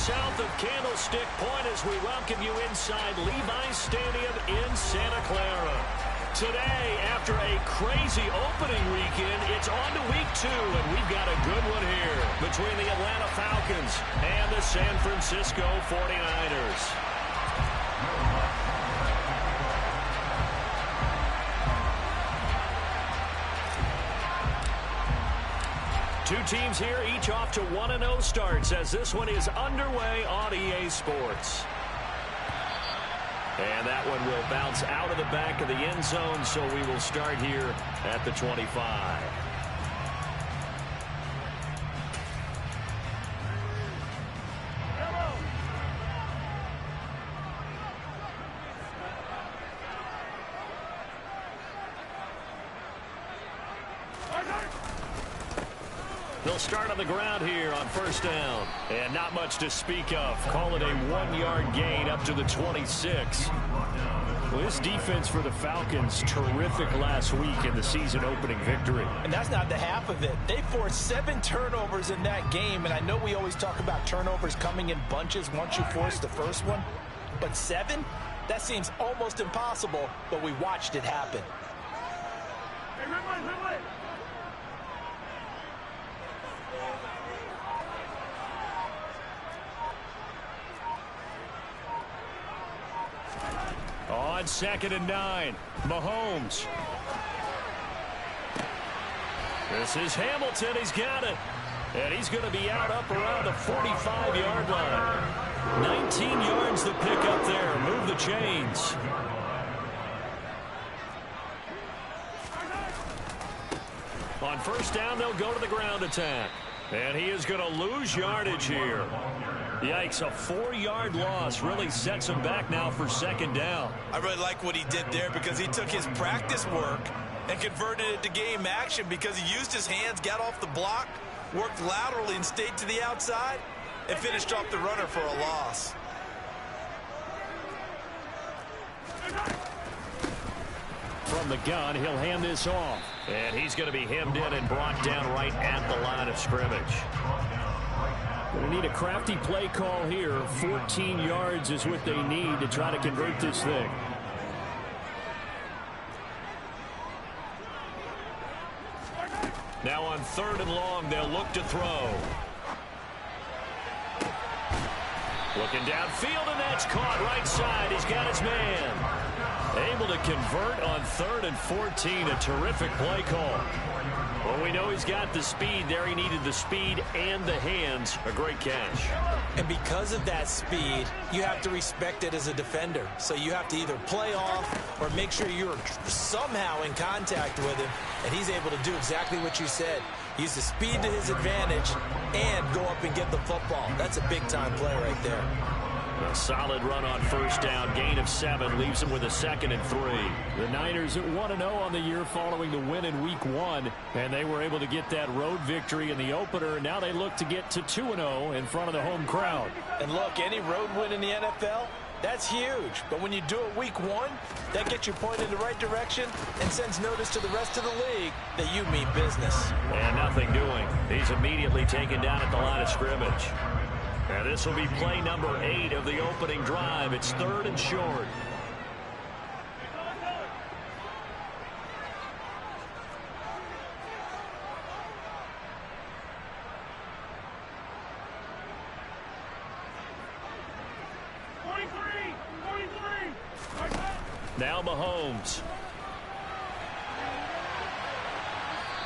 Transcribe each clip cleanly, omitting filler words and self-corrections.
south of Candlestick Point as we welcome you inside Levi's Stadium in Santa Clara. Today, after a crazy opening weekend, it's on to week 2, and we've got a good one here between the Atlanta Falcons and the San Francisco 49ers. Two teams here, each off to 1-0 starts as this one is underway on EA Sports. And that one will bounce out of the back of the end zone, so we will start here at the 25. They'll start on the ground here on first down. And not much to speak of. Call it a 1-yard gain up to the 26. Well, this defense for the Falcons, terrific last week in the season-opening victory. And that's not the half of it. They forced 7 turnovers in that game, and I know we always talk about turnovers coming in bunches once you force the first one. But 7? That seems almost impossible, but we watched it happen. Hey, Ridley. On 2nd and 9, Mahomes. This is Hamilton. He's got it. And he's going to be out up around the 45-yard line. 19 yards to pick up there. Move the chains. On first down, they'll go to the ground attack. And he is going to lose yardage here. Yikes, a 4-yard loss really sets him back now for second down. I really like what he did there because he took his practice work and converted it to game action because he used his hands, got off the block, worked laterally and stayed to the outside, and finished off the runner for a loss. From the gun, he'll hand this off. And he's going to be hemmed in and brought down right at the line of scrimmage. Going to need a crafty play call here. 14 yards is what they need to try to convert this thing. Now on 3rd and long, they'll look to throw. Looking downfield, and that's caught right side. He's got his man. Able to convert on 3rd and 14. A terrific play call. Well, we know he's got the speed there. He needed the speed and the hands. A great catch. And because of that speed, you have to respect it as a defender. So you have to either play off or make sure you're somehow in contact with him. And he's able to do exactly what you said. Use the speed to his advantage and go up and get the football. That's a big-time play right there. A solid run on first down. Gain of 7 leaves them with a 2nd and 3. The Niners at 1-0 on the year following the win in week 1. And they were able to get that road victory in the opener. And now they look to get to 2-0 in front of the home crowd. And look, any road win in the NFL, that's huge. But when you do it week 1, that gets you pointed in the right direction and sends notice to the rest of the league that you mean business. And nothing doing. He's immediately taken down at the line of scrimmage. And this will be play number 8 of the opening drive. It's 3rd and short. Now Mahomes.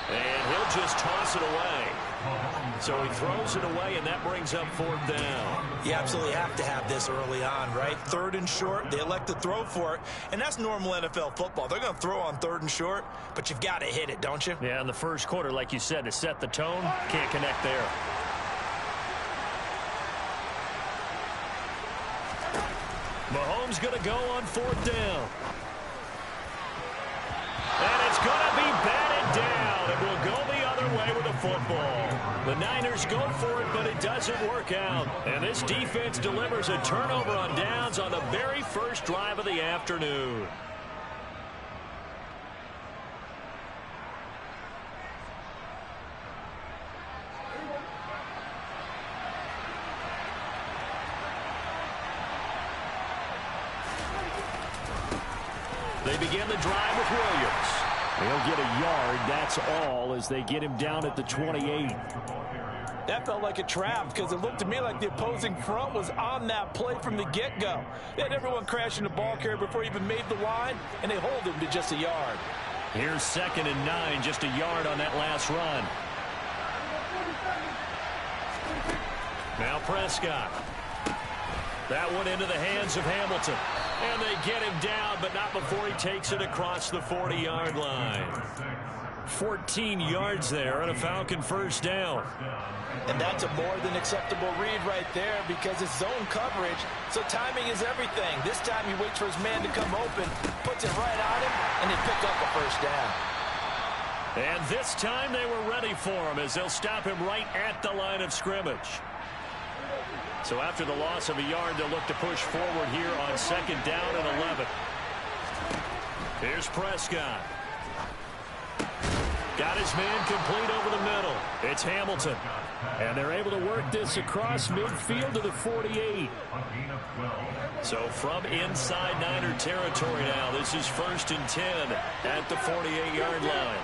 And he'll just toss it away. So he throws it away, and that brings up 4th down. You absolutely have to have this early on, right? 3rd and short, they elect to throw for it, and that's normal NFL football. They're going to throw on 3rd and short, but you've got to hit it, don't you? Yeah, in the first quarter, like you said, to set the tone, can't connect there. Mahomes going to go on 4th down. And it's going to be batted down. It will go the other way with the football. The Niners go for it, but it doesn't work out. And this defense delivers a turnover on downs on the very first drive of the afternoon. They begin the drive with Williams. He'll get a yard, that's all, as they get him down at the 28. That felt like a trap because it looked to me like the opposing front was on that play from the get-go. They had everyone crashing the ball carrier before he even made the line, and they hold him to just a yard. Here's 2nd and 9, just a yard on that last run. Now Prescott. That one into the hands of Hamilton. And they get him down, but not before he takes it across the 40-yard line. 14 yards there and a Falcon first down. And that's a more than acceptable read right there because it's zone coverage, so timing is everything. This time he waits for his man to come open, puts it right on him, and they pick up a first down. And this time they were ready for him as they'll stop him right at the line of scrimmage. So after the loss of a yard, they'll look to push forward here on 2nd down and 11. Here's Prescott. Got his man complete over the middle. It's Hamilton. And they're able to work this across midfield to the 48. So from inside Niner territory now, this is 1st and 10 at the 48-yard line.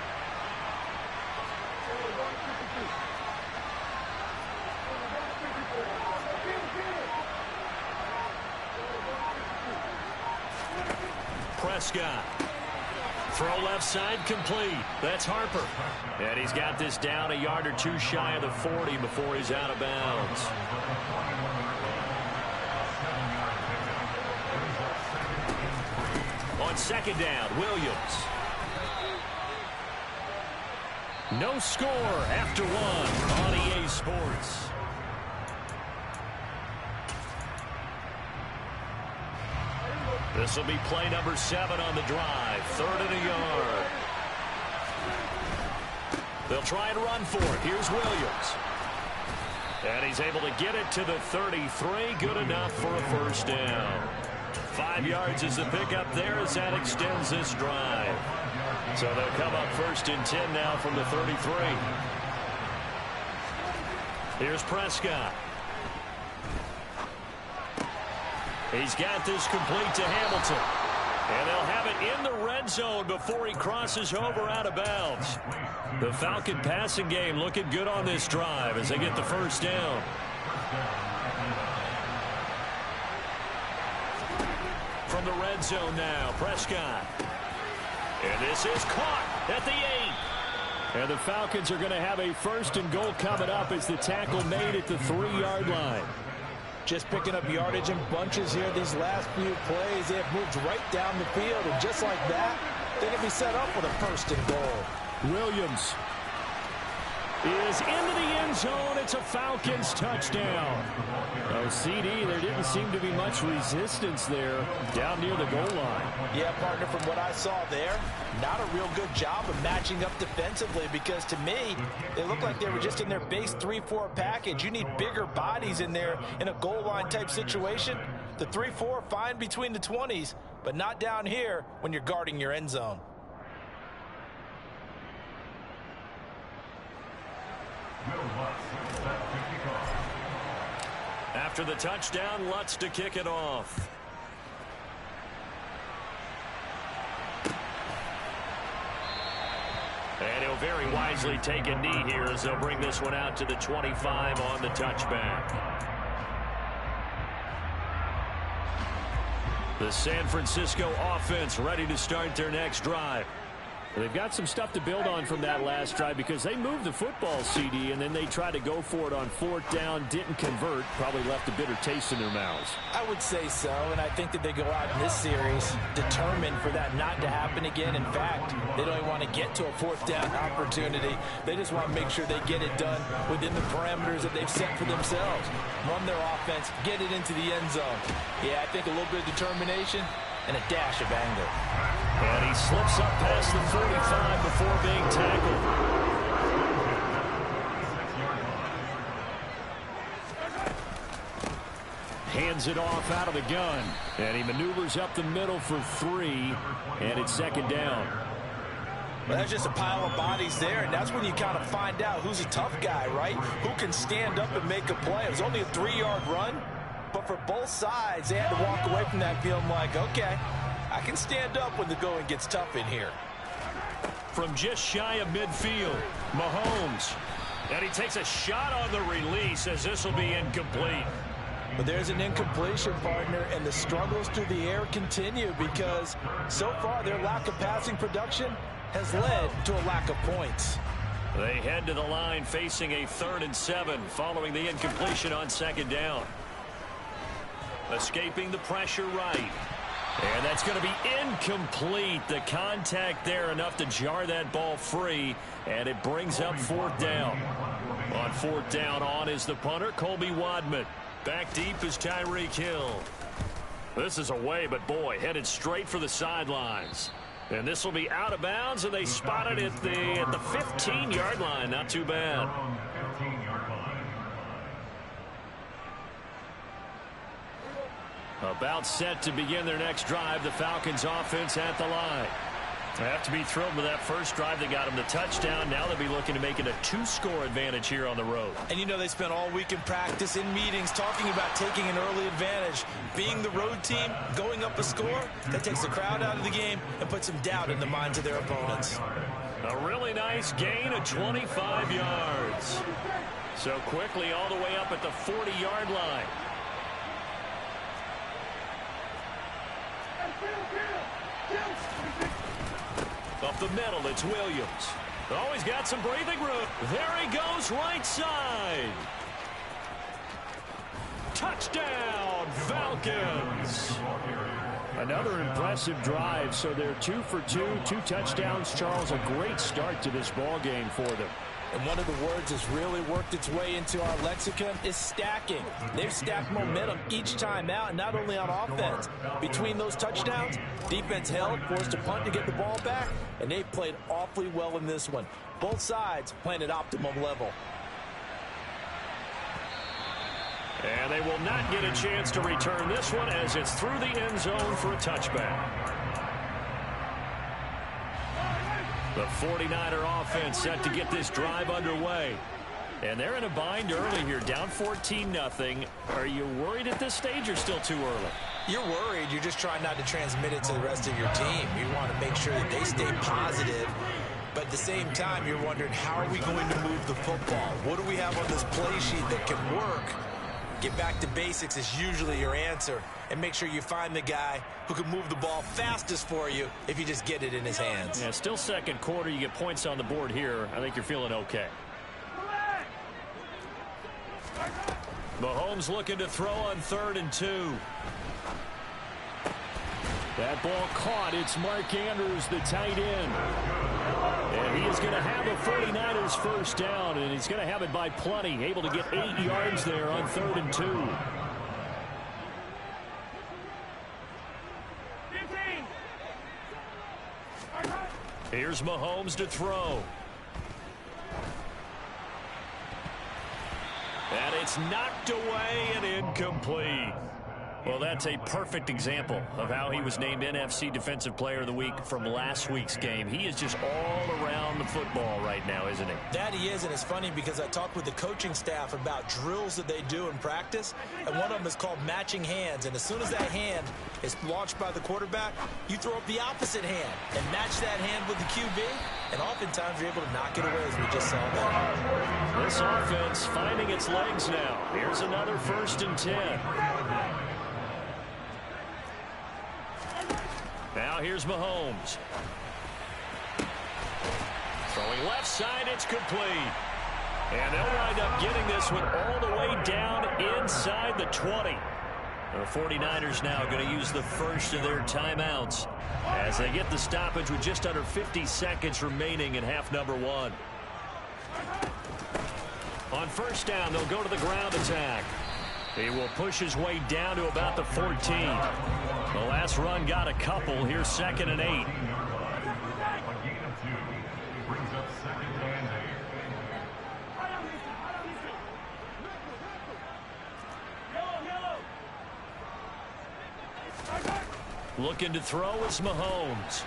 Prescott. Throw left side complete. That's Harper. And he's got this down a yard or two shy of the 40 before he's out of bounds. On 2nd down, Williams. No score after one on EA Sports. This will be play number 7 on the drive. 3rd and a yard. They'll try and run for it. Here's Williams. And he's able to get it to the 33. Good enough for a first down. 5 yards is the pickup there as that extends this drive. So they'll come up 1st and 10 now from the 33. Here's Prescott. He's got this complete to Hamilton. And they'll have it in the red zone before he crosses over out of bounds. The Falcon passing game looking good on this drive as they get the first down. From the red zone now, Prescott. And this is caught at the 8. And the Falcons are going to have a 1st and goal coming up as the tackle made at the 3-yard line. Just picking up yardage in bunches here these last few plays. They have moved right down the field, and just like that, they're going to be set up with a 1st and goal. Williams is into the end zone. It's a Falcons touchdown. Oh, CD, there didn't seem to be much resistance there down near the goal line. Yeah, partner, from what I saw there, not a real good job of matching up defensively because to me, they looked like they were just in their base 3-4 package. You need bigger bodies in there in a goal line type situation. The 3-4 fine between the 20s, but not down here when you're guarding your end zone. After the touchdown, Lutz to kick it off. And he'll very wisely take a knee here as they'll bring this one out to the 25 on the touchback. The San Francisco offense ready to start their next drive. They've got some stuff to build on from that last drive because they moved the football, CD, and then they tried to go for it on 4th down, didn't convert, probably left a bitter taste in their mouths. I would say so, and I think that they go out in this series determined for that not to happen again. In fact, they don't even want to get to a 4th down opportunity. They just want to make sure they get it done within the parameters that they've set for themselves. Run their offense, get it into the end zone. Yeah, I think a little bit of determination and a dash of anger. And he slips up past the 45 before being tackled. Hands it off out of the gun. And he maneuvers up the middle for 3. And it's 2nd down. Well, that's just a pile of bodies there, and that's when you kind of find out who's a tough guy, right? Who can stand up and make a play. It was only a 3-yard run, but for both sides, they had to walk away from that feeling like, okay, I can stand up when the going gets tough in here. From just shy of midfield, Mahomes. And he takes a shot on the release as this will be incomplete. But there's an incompletion, partner, and the struggles through the air continue because so far their lack of passing production has led to a lack of points. They head to the line facing a 3rd and 7 following the incompletion on 2nd down. Escaping the pressure right. And that's going to be incomplete. The contact there enough to jar that ball free, and it brings up 4th down. On 4th down, on is the punter, Colby Wadman. Back deep is Tyreek Hill. This is away, but boy, headed straight for the sidelines. And this will be out of bounds, and they spot it at the 15-yard line. Not too bad. About set to begin their next drive, the Falcons offense at the line. They have to be thrilled with that first drive. They got them the touchdown. Now they'll be looking to make it a 2-score advantage here on the road. And you know they spent all week in practice, in meetings, talking about taking an early advantage. Being the road team, going up a score, that takes the crowd out of the game and puts some doubt in the minds of their opponents. A really nice gain of 25 yards. So quickly all the way up at the 40-yard line. Up the middle, it's Williams. Oh, he's got some breathing room. There he goes, right side. Touchdown, Falcons. Another impressive drive, so they're 2 for 2, 2 touchdowns. Charles, a great start to this ball game for them. And one of the words that's really worked its way into our lexicon is stacking. They've stacked momentum each time out, and not only on offense. Between those touchdowns, defense held, forced a punt to get the ball back, and they played awfully well in this one. Both sides playing at optimum level. And they will not get a chance to return this one as it's through the end zone for a touchback. The 49er offense set to get this drive underway. And they're in a bind early here, down 14-0. Are you worried at this stage or still too early? You're worried. You're just trying not to transmit it to the rest of your team. You want to make sure that they stay positive. But at the same time, you're wondering, how are we going to move the football? What do we have on this play sheet that can work? Get back to basics is usually your answer. And make sure you find the guy who can move the ball fastest for you if you just get it in his hands. Yeah, still second quarter. You get points on the board here. I think you're feeling okay. Mahomes looking to throw on 3rd and 2. That ball caught. It's Mark Andrews, the tight end. And he is going to have the 49ers first down, and he's going to have it by plenty. Able to get 8 yards there on 3rd and 2. 15. Here's Mahomes to throw. And it's knocked away and incomplete. Well, that's a perfect example of how he was named NFC Defensive Player of the Week from last week's game. He is just all around the football right now, isn't he? That he is, and it's funny because I talked with the coaching staff about drills that they do in practice, and one of them is called matching hands. And as soon as that hand is launched by the quarterback, you throw up the opposite hand and match that hand with the QB, and oftentimes you're able to knock it away, as we just saw there. This offense finding its legs now. Here's another 1st and 10. Now here's Mahomes. Throwing left side, it's complete. And they'll wind up getting this one all the way down inside the 20. The 49ers now going to use the first of their timeouts as they get the stoppage with just under 50 seconds remaining in half number 1. On 1st down, they'll go to the ground attack. He will push his way down to about the 14. The last run got a couple. Here's 2nd and 8. Looking to throw is Mahomes.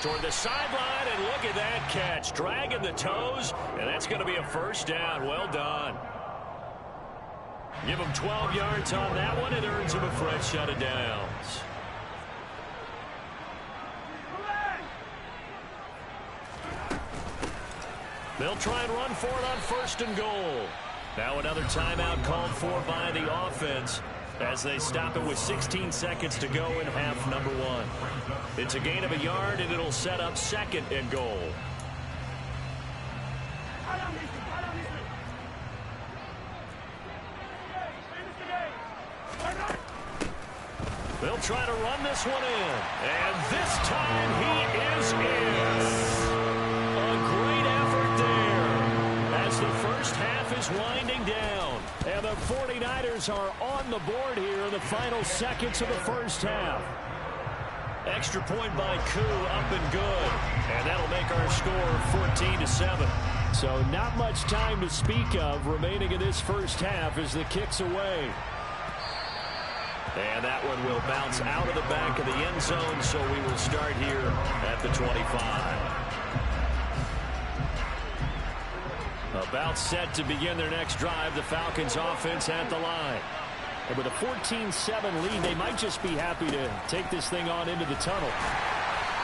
Toward the sideline, and look at that catch. Dragging the toes, and that's going to be a 1st down. Well done. Give him 12 yards on that one. It earns him a fresh set of downs. They'll try and run for it on 1st and goal. Now another timeout called for by the offense as they stop it with 16 seconds to go in half number 1. It's a gain of a yard, and it'll set up 2nd and goal. They'll try to run this one in. And this time he is in. A great effort there as the first half is winding down. And the 49ers are on the board here in the final seconds of the first half. Extra point by Koo, up and good. And that'll make our score 14-7. So not much time to speak of remaining in this first half as the kick's away. And that one will bounce out of the back of the end zone, so we will start here at the 25. About set to begin their next drive, the Falcons offense at the line. And with a 14-7 lead, they might just be happy to take this thing on into the tunnel.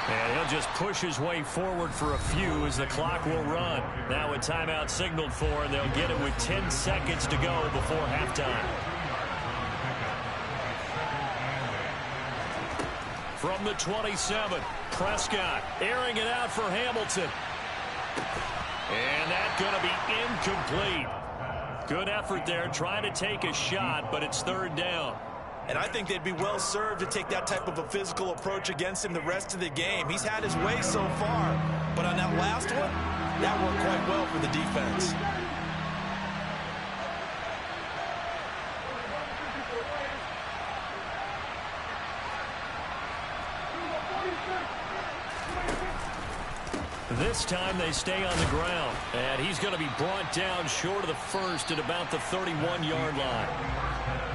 And he'll just push his way forward for a few as the clock will run. Now a timeout signaled for, and they'll get it with 10 seconds to go before halftime. From the 27, Prescott airing it out for Hamilton. And that's going to be incomplete. Good effort there, trying to take a shot, but it's 3rd down. And I think they'd be well served to take that type of a physical approach against him the rest of the game. He's had his way so far, but on that last one, that worked quite well for the defense. This time they stay on the ground, and he's going to be brought down short of the first at about the 31-yard line.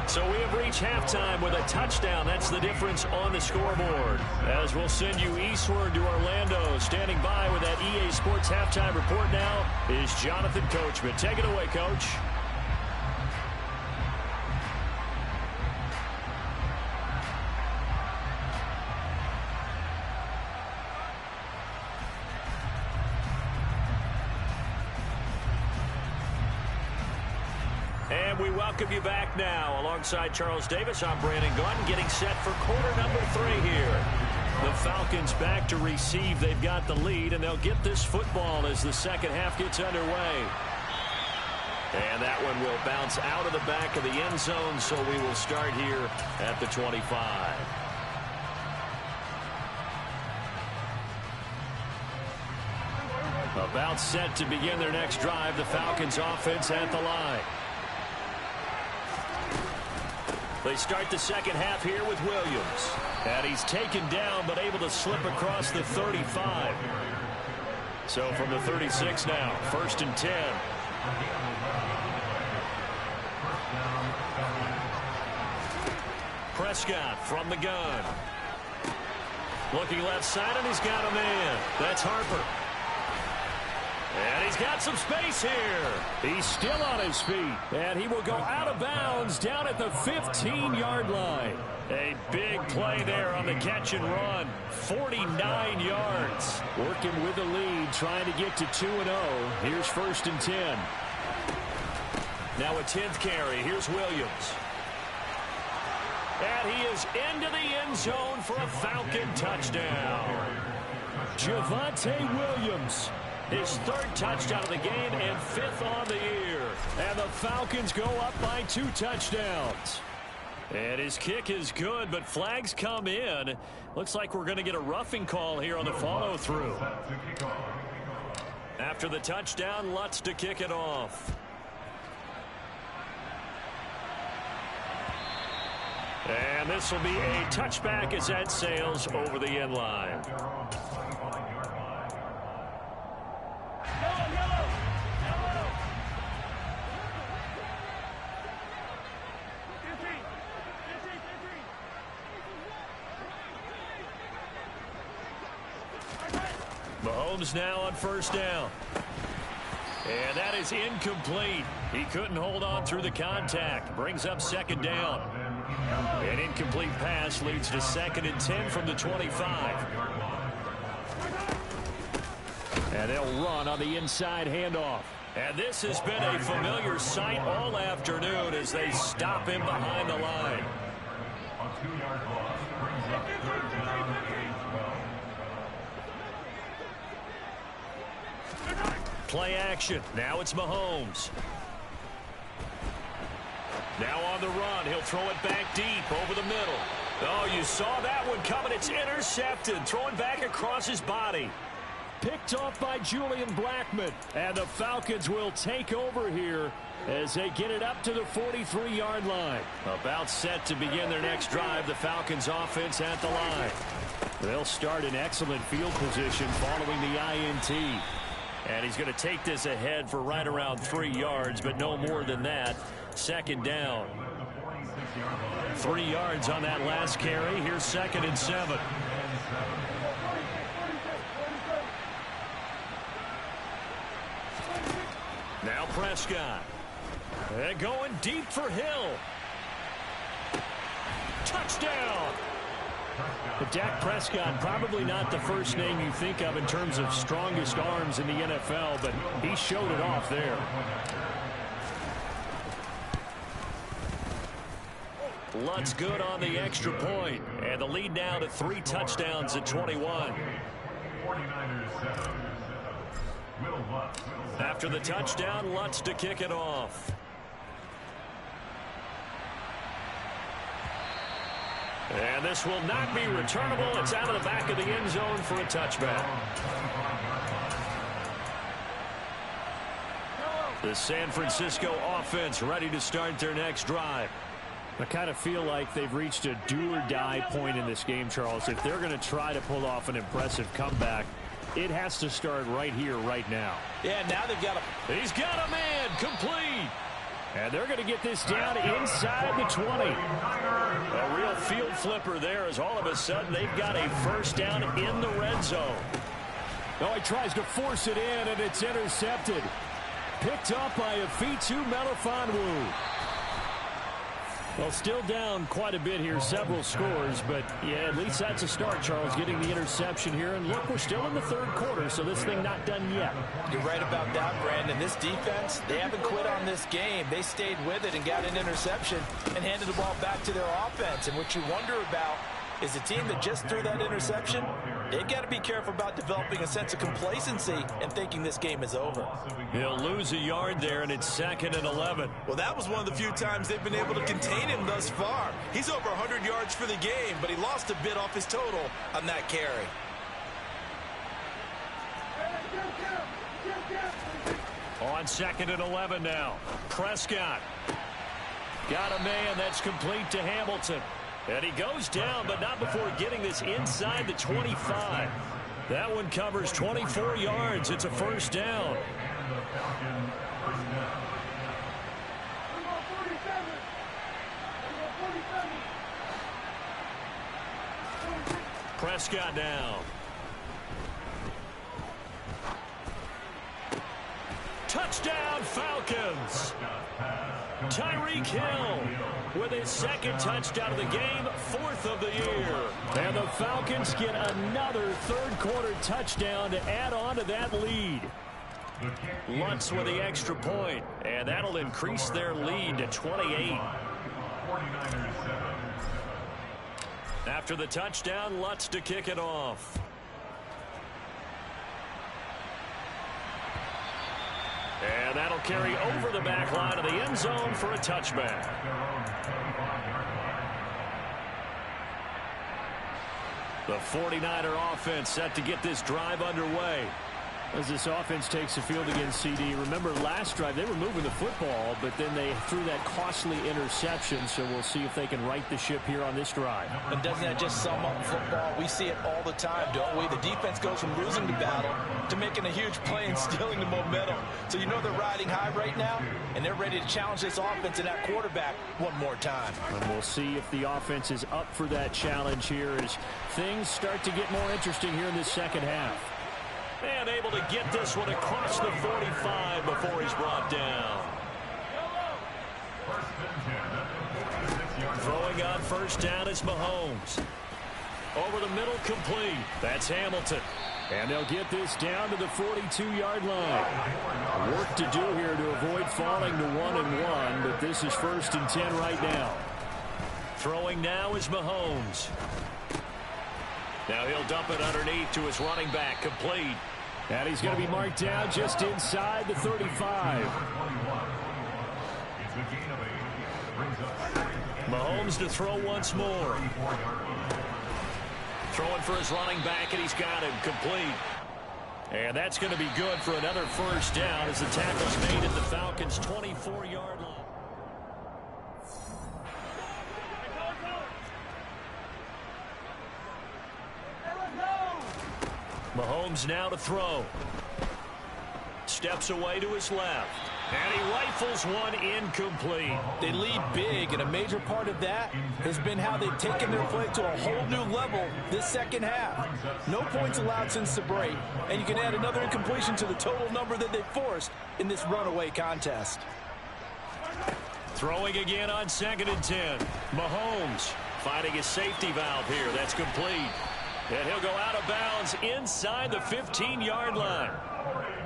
So we have reached halftime with a touchdown. That's the difference on the scoreboard. As we'll send you eastward to Orlando. Standing by with that EA Sports halftime report now is Jonathan Coachman. Take it away, Coach. And we welcome you back now. Alongside Charles Davis, I'm Brandon Gunn, getting set for quarter number 3 here. The Falcons back to receive. They've got the lead, and they'll get this football as the second half gets underway. And that one will bounce out of the back of the end zone, so we will start here at the 25. About set to begin their next drive, the Falcons offense at the line. They start the second half here with Williams. And he's taken down but able to slip across the 35. So from the 36 now, 1st and 10. Prescott from the gun. Looking left side, and he's got a man. That's Harper. And he's got some space here. He's still on his feet. And he will go out of bounds down at the 15-yard line. A big play there on the catch and run. 49 yards. Working with the lead, trying to get to 2-0. Here's 1st and 10. Now a 10th carry. Here's Williams. And he is into the end zone for a Falcon touchdown. Javonte Williams. His 3rd touchdown of the game and 5th on the year. And the Falcons go up by 2 touchdowns. And his kick is good, but flags come in. Looks like we're going to get a roughing call here on the follow-through. After the touchdown, Lutz to kick it off. And this will be a touchback as that sails over the end line. Mahomes now on 1st down. And that is incomplete. He couldn't hold on through the contact. Brings up 2nd down. An incomplete pass leads to 2nd and 10 from the 25. And they'll run on the inside handoff. And this has been a familiar sight all afternoon as they stop him behind the line. A 2-yard loss brings up third down and 12. Play action. Now it's Mahomes. Now on the run. He'll throw it back deep over the middle. Oh, you saw that one coming. It's intercepted. Throwing back across his body. Picked off by Julian Blackmon. And the Falcons will take over here as they get it up to the 43-yard line. About set to begin their next drive. The Falcons offense at the line. They'll start in excellent field position following the INT. And he's going to take this ahead for right around 3 yards, but no more than that. Second down. 3 yards on that last carry. Here's 2nd and 7. Now Prescott. And going deep for Hill. Touchdown. But Dak Prescott, probably not the first name you think of in terms of strongest arms in the NFL, but he showed it off there. Lutt's good on the extra point, and the lead now to 3 touchdowns at 21. After the touchdown, Lutt's to kick it off. And this will not be returnable. It's out of the back of the end zone for a touchback. The San Francisco offense ready to start their next drive. I kind of feel like they've reached a do-or-die point in this game, Charles. If they're going to try to pull off an impressive comeback, it has to start right here, right now. Yeah, now they've got a... He's got a man, complete. And they're going to get this down inside the 20. A real field flipper there as all of a sudden they've got a first down in the red zone. Oh, he tries to force it in, and it's intercepted. Picked up by Afitu Melifonwu. Well, still down quite a bit here, several scores, but yeah, at least that's a start, Charles, getting the interception here. And look, we're still in the third quarter, so this thing not done yet. You're right about that, Brandon. This defense, they haven't quit on this game. They stayed with it and got an interception and handed the ball back to their offense. And what you wonder about is a team that just threw that interception, they've got to be careful about developing a sense of complacency and thinking this game is over. He'll lose a yard there, and it's 2nd and 11. Well, that was one of the few times they've been able to contain him thus far. He's over 100 yards for the game, but he lost a bit off his total on that carry. On 2nd and 11 now. Prescott. Got a man that's complete to Hamilton. And he goes down, but not before getting this inside the 25. That one covers 24 yards. It's a first down. Prescott now. Touchdown, Falcons. Tyreek Hill with his 2nd touchdown of the game, 4th of the year. And the Falcons get another third-quarter touchdown to add on to that lead. Lutz with the extra point, and that'll increase their lead to 28. After the touchdown, Lutz to kick it off. And that'll carry over the back line of the end zone for a touchback. The 49er offense set to get this drive underway. As this offense takes the field against CD, remember last drive they were moving the football, but then they threw that costly interception, so we'll see if they can right the ship here on this drive. And doesn't that just sum up football? We see it all the time, don't we? The defense goes from losing the battle to making a huge play and stealing the momentum. So you know they're riding high right now, and they're ready to challenge this offense and that quarterback one more time. And we'll see if the offense is up for that challenge here as things start to get more interesting here in this second half. And able to get this one across the 45 before he's brought down. Throwing on first down is Mahomes. Over the middle, complete. That's Hamilton. And they'll get this down to the 42-yard line. Work to do here to avoid falling to 1-1, but this is 1st and 10 right now. Throwing now is Mahomes. Now he'll dump it underneath to his running back, complete. And he's going to be marked down just inside the 35. Mahomes to throw once more. Throwing for his running back, and he's got him complete. And that's going to be good for another 1st down as the tackle's made at the Falcons' 24-yard line. Mahomes now to throw. Steps away to his left. And he rifles one incomplete. They lead big, and a major part of that has been how they've taken their play to a whole new level this second half. No points allowed since the break, and you can add another incompletion to the total number that they forced in this runaway contest. Throwing again on 2nd and 10. Mahomes finding his safety valve here. That's complete. And he'll go out of bounds inside the 15-yard line.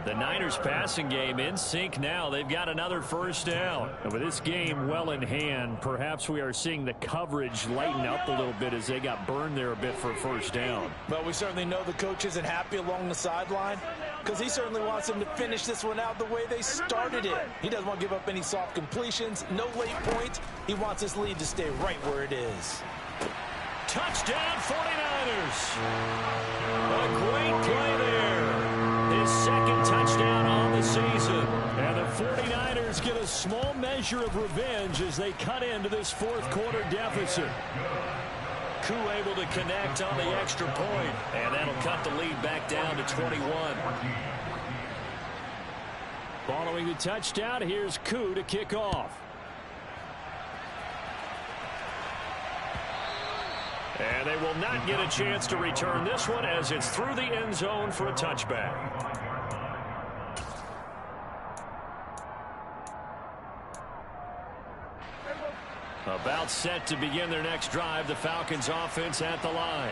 The Niners passing game in sync now. They've got another 1st down. And with this game well in hand, perhaps we are seeing the coverage lighten up a little bit as they got burned there a bit for 1st down. But we certainly know the coach isn't happy along the sideline because he certainly wants them to finish this one out the way they started it. He doesn't want to give up any soft completions, no late points. He wants this lead to stay right where it is. Touchdown 49ers. A great play there. His 2nd touchdown on the season. And the 49ers get a small measure of revenge as they cut into this 4th quarter deficit. Koo able to connect on the extra point. And that'll cut the lead back down to 21. Following the touchdown, here's Koo to kick off. And they will not get a chance to return this one as it's through the end zone for a touchback. About set to begin their next drive, the Falcons offense at the line.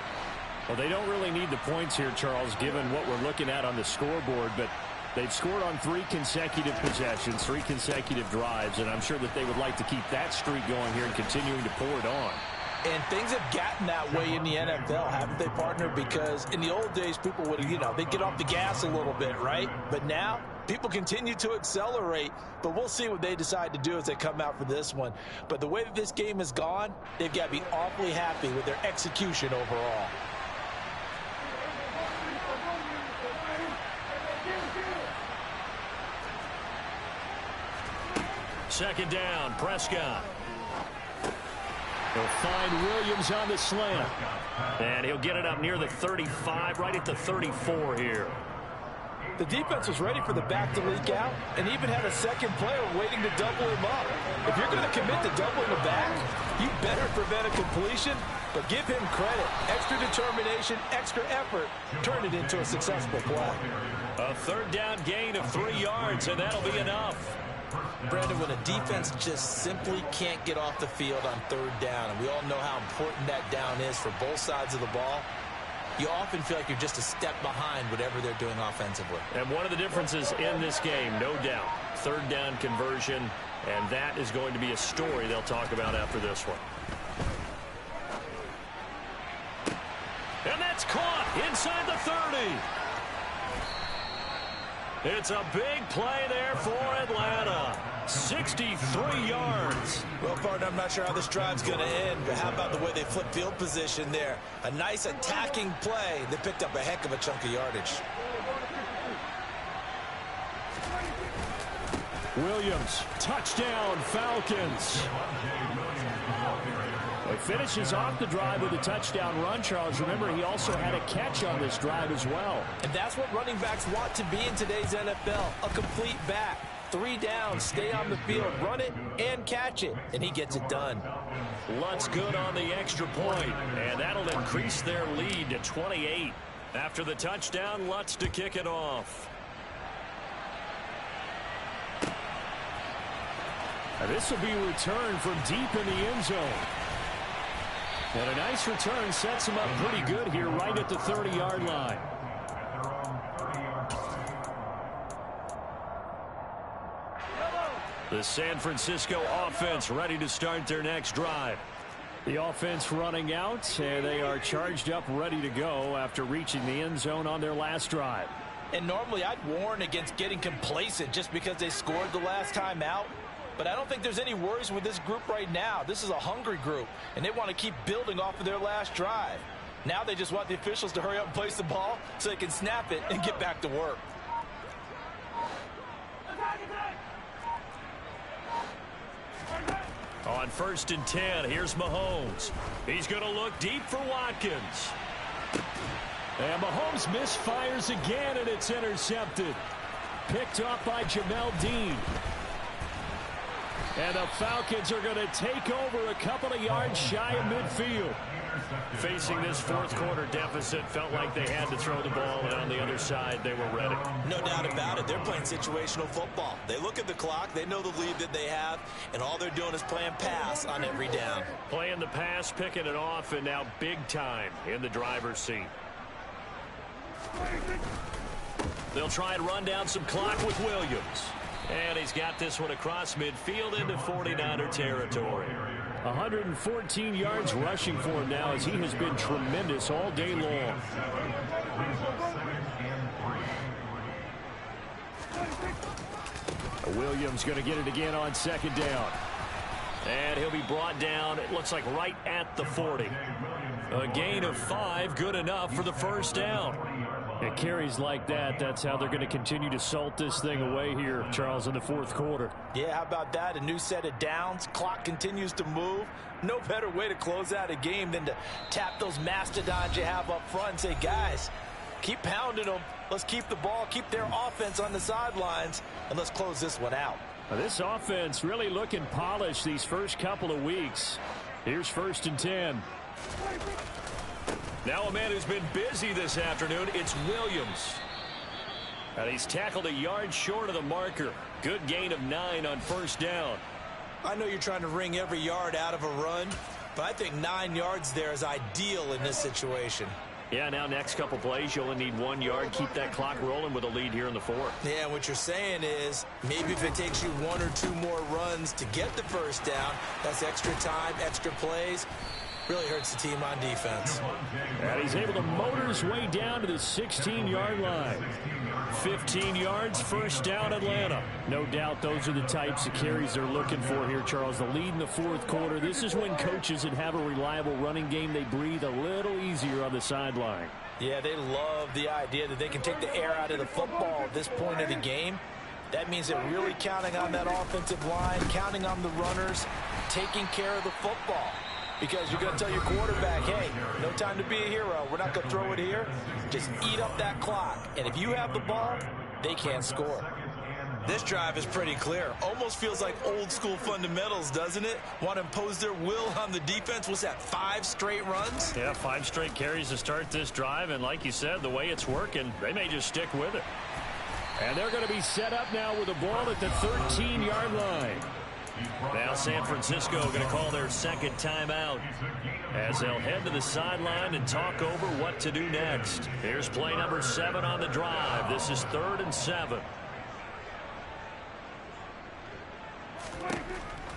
Well, they don't really need the points here, Charles, given what we're looking at on the scoreboard, but they've scored on 3 consecutive possessions, 3 consecutive drives, and I'm sure that they would like to keep that streak going here and continuing to pour it on. And things have gotten that way in the NFL, haven't they, partner? Because in the old days, people would, they'd get off the gas a little bit, right? But now, people continue to accelerate. But we'll see what they decide to do as they come out for this one. But the way that this game has gone, they've got to be awfully happy with their execution overall. Second down, Prescott. He'll find Williams on the slant. And he'll get it up near the 35, right at the 34 here. The defense was ready for the back to leak out and even had a second player waiting to double him up. If you're going to commit to doubling the back, you better prevent a completion, but give him credit. Extra determination, extra effort, turn it into a successful play. A 3rd down gain of 3 yards, and that'll be enough. Brandon, when a defense just simply can't get off the field on 3rd down, and we all know how important that down is for both sides of the ball, you often feel like you're just a step behind whatever they're doing offensively. And one of the differences in this game, no doubt, 3rd down conversion, and that is going to be a story they'll talk about after this one. And that's caught inside the 30. It's a big play there for Atlanta. 63 yards. Well, partner, I'm not sure how this drive's going to end, but how about the way they flip field position there? A nice attacking play that picked up a heck of a chunk of yardage. Williams, touchdown, Falcons. He finishes off the drive with a touchdown run, Charles. Remember, he also had a catch on this drive as well. And that's what running backs want to be in today's NFL, a complete back. 3 downs, stay on the field, run it, and catch it. And he gets it done. Lutz good on the extra point, and that'll increase their lead to 28. After the touchdown, Lutz to kick it off. And this will be returned from deep in the end zone. And a nice return sets him up pretty good here right at the 30-yard line. The San Francisco offense ready to start their next drive. The offense running out, and they are charged up, ready to go after reaching the end zone on their last drive. And normally I'd warn against getting complacent just because they scored the last time out. But I don't think there's any worries with this group right now. This is a hungry group, and they want to keep building off of their last drive. Now they just want the officials to hurry up and place the ball so they can snap it and get back to work. On 1st and 10, here's Mahomes. He's going to look deep for Watkins. And Mahomes misfires again, and it's intercepted. Picked off by Jamel Dean. And the Falcons are going to take over a couple of yards shy of midfield. Facing this fourth quarter deficit, felt like they had to throw the ball, and on the other side, they were ready. No doubt about it. They're playing situational football. They look at the clock, they know the lead that they have, and all they're doing is playing pass on every down. Playing the pass, picking it off, and now big time in the driver's seat. They'll try and run down some clock with Williams. And he's got this one across midfield into 49er territory. 114 yards rushing for him now, as he has been tremendous all day long. Williams going to get it again on 2nd down. And he'll be brought down, it looks like right at the 40. A gain of 5, good enough for the first down. It carries like that. That's how they're going to continue to salt this thing away here, Charles, in the fourth quarter. Yeah, how about that? A new set of downs. Clock continues to move. No better way to close out a game than to tap those mastodons you have up front and say, guys, keep pounding them. Let's keep the ball, keep their offense on the sidelines, and let's close this one out. Now, this offense really looking polished these first couple of weeks. Here's 1st and 10. Now a man who's been busy this afternoon, it's Williams. And he's tackled a yard short of the marker. Good gain of 9 on 1st down. I know you're trying to wring every yard out of a run, but I think 9 yards there is ideal in this situation. Yeah, now next couple plays, you only need 1 yard. Keep that clock rolling with a lead here in the 4th. Yeah, what you're saying is maybe if it takes you 1 or 2 more runs to get the first down, that's extra time, extra plays. Really hurts the team on defense. And he's able to motor his way down to the 16-yard line. 15 yards, 1st down, Atlanta. No doubt those are the types of carries they're looking for here, Charles. The lead in the fourth quarter. This is when coaches that have a reliable running game, they breathe a little easier on the sideline. Yeah, they love the idea that they can take the air out of the football at this point of the game. That means they're really counting on that offensive line, counting on the runners, taking care of the football. Because you're going to tell your quarterback, hey, no time to be a hero. We're not going to throw it here. Just eat up that clock. And if you have the ball, they can't score. This drive is pretty clear. Almost feels like old school fundamentals, doesn't it? Want to impose their will on the defense. What's that, 5 straight runs? Yeah, 5 straight carries to start this drive. And like you said, the way it's working, they may just stick with it. And they're going to be set up now with the ball at the 13-yard line. Now San Francisco going to call their 2nd timeout as they'll head to the sideline and talk over what to do next. Here's play number 7 on the drive. This is 3rd and 7.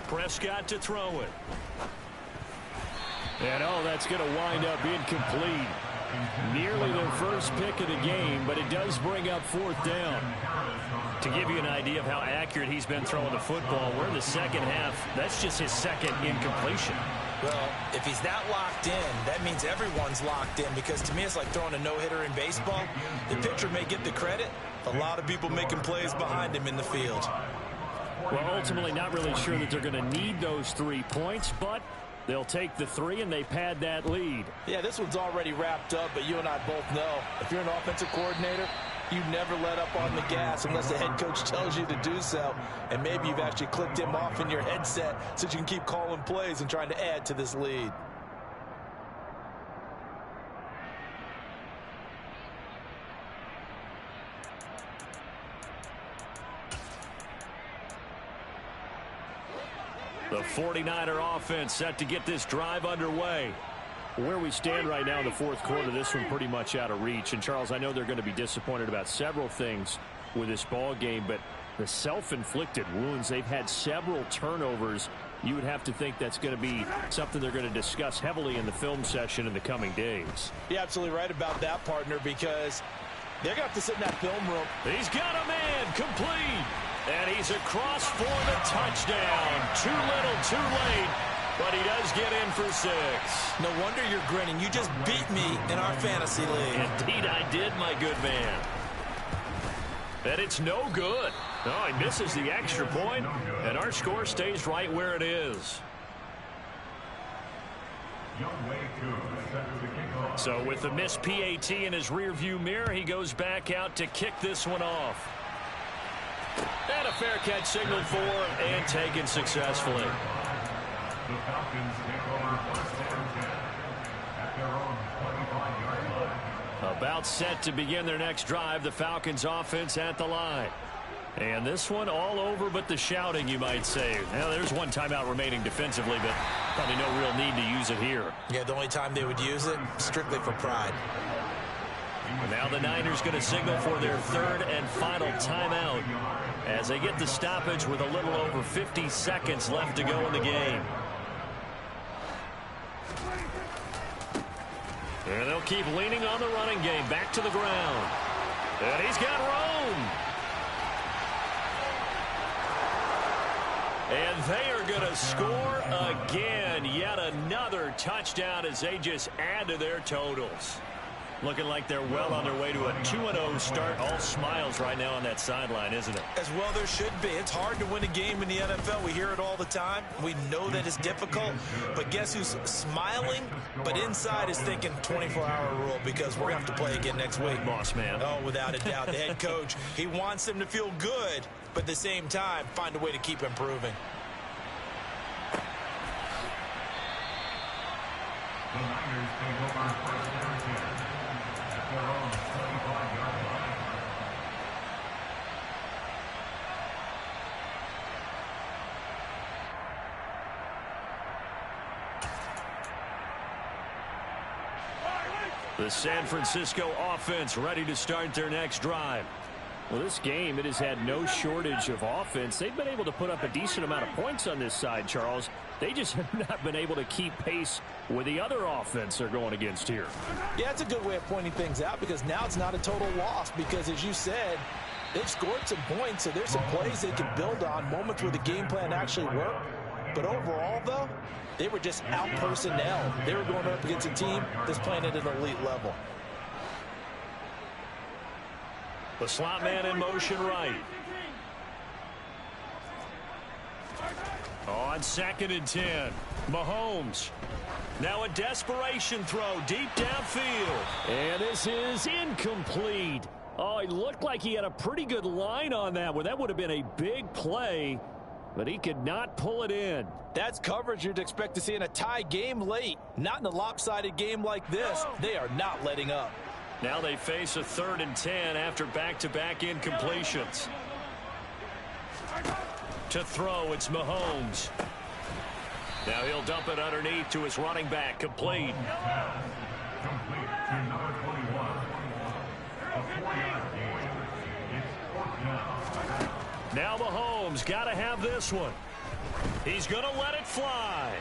Prescott to throw it. And that's going to wind up incomplete. Nearly their first pick of the game, but it does bring up 4th down. To give you an idea of how accurate he's been throwing the football, we're in the second half. That's just his 2nd incompletion. Well, if he's not locked in, that means everyone's locked in, because to me it's like throwing a no-hitter in baseball. The pitcher may get the credit. A lot of people making plays behind him in the field. Well, ultimately not really sure that they're going to need those 3 points, but they'll take the 3 and they pad that lead. Yeah, this one's already wrapped up, but you and I both know if you're an offensive coordinator, you never let up on the gas unless the head coach tells you to do so. And maybe you've actually clicked him off in your headset so you can keep calling plays and trying to add to this lead. The 49er offense set to get this drive underway. Where we stand right now in the fourth quarter, this one pretty much out of reach. And, Charles, I know they're going to be disappointed about several things with this ball game, but The self-inflicted wounds. They've had several turnovers. You would have to think that's going to be something they're going to discuss heavily in the film session in the coming days. You're absolutely right about that, partner, because they're going to have to sit in that film room. He's got a man complete. And he's across for the touchdown. Too little, too late. But he does get in for 6. No wonder you're grinning. You just beat me in our fantasy league. Indeed I did, my good man. And it's no good. No, he misses the extra point, and our score stays right where it is. So with the missed PAT in his rearview mirror, he goes back out to kick this one off. And a fair catch signaled for and taken successfully. The Falcons take over first and 10 at their own 25-yard line. About set to begin their next drive, the Falcons offense at the line. And this one all over but the shouting, you might say. Now, there's one timeout remaining defensively, but probably no real need to use it here. Yeah, the only time they would use it, strictly for pride. Now the Niners going to signal for their third and final timeout as they get the stoppage with a little over 50 seconds left to go in the game. And they'll keep leaning on the running game. Back to the ground. And he's got Rome. And they are going to score again. Yet another touchdown as they just add to their totals. Looking like they're well on their way to a 2-0 start. All smiles right now on that sideline, isn't it? As well there should be. It's hard to win a game in the NFL. We hear it all the time. We know that it's difficult. But guess who's smiling? But inside is thinking 24-hour rule because we're going to have to play again next week. Boss man. Oh, without a doubt. The head coach, he wants them to feel good, but at the same time, find a way to keep improving. The Niners take over first and 10 at their own 25-yard line. The San Francisco offense ready to start their next drive. Well, this game, it has had no shortage of offense. They've been able to put up a decent amount of points on this side, Charles. They just have not been able to keep pace with the other offense they're going against here. Yeah, it's a good way of pointing things out because now it's not a total loss because, as you said, they've scored some points, so there's some plays they can build on, moments where the game plan actually worked. But overall, though, they were just out-personnel. They were going up against a team that's playing at an elite level. The slot man in motion right. On 2nd and 10, Mahomes. Now a desperation throw deep downfield. And this is incomplete. Oh, he looked like he had a pretty good line on that one. That would have been a big play, but he could not pull it in. That's coverage you'd expect to see in a tie game late. Not in a lopsided game like this. They are not letting up. Now they face a 3rd and 10 after back-to-back incompletions. To throw, it's Mahomes. Now he'll dump it underneath to his running back, complete. Complete to number 21. A 4-yard gain. It's 4th down. Now Mahomes got to have this one. He's going to let it fly.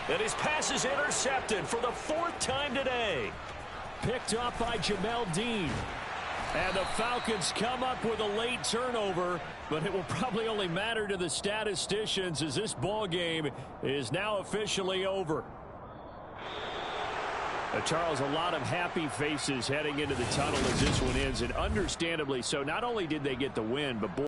And his pass is intercepted for the 4th time today. Picked off by Jamel Dean. And the Falcons come up with a late turnover, but it will probably only matter to the statisticians as this ball game is now officially over. Charles, a lot of happy faces heading into the tunnel as this one ends, and understandably so. Not only did they get the win, but boy,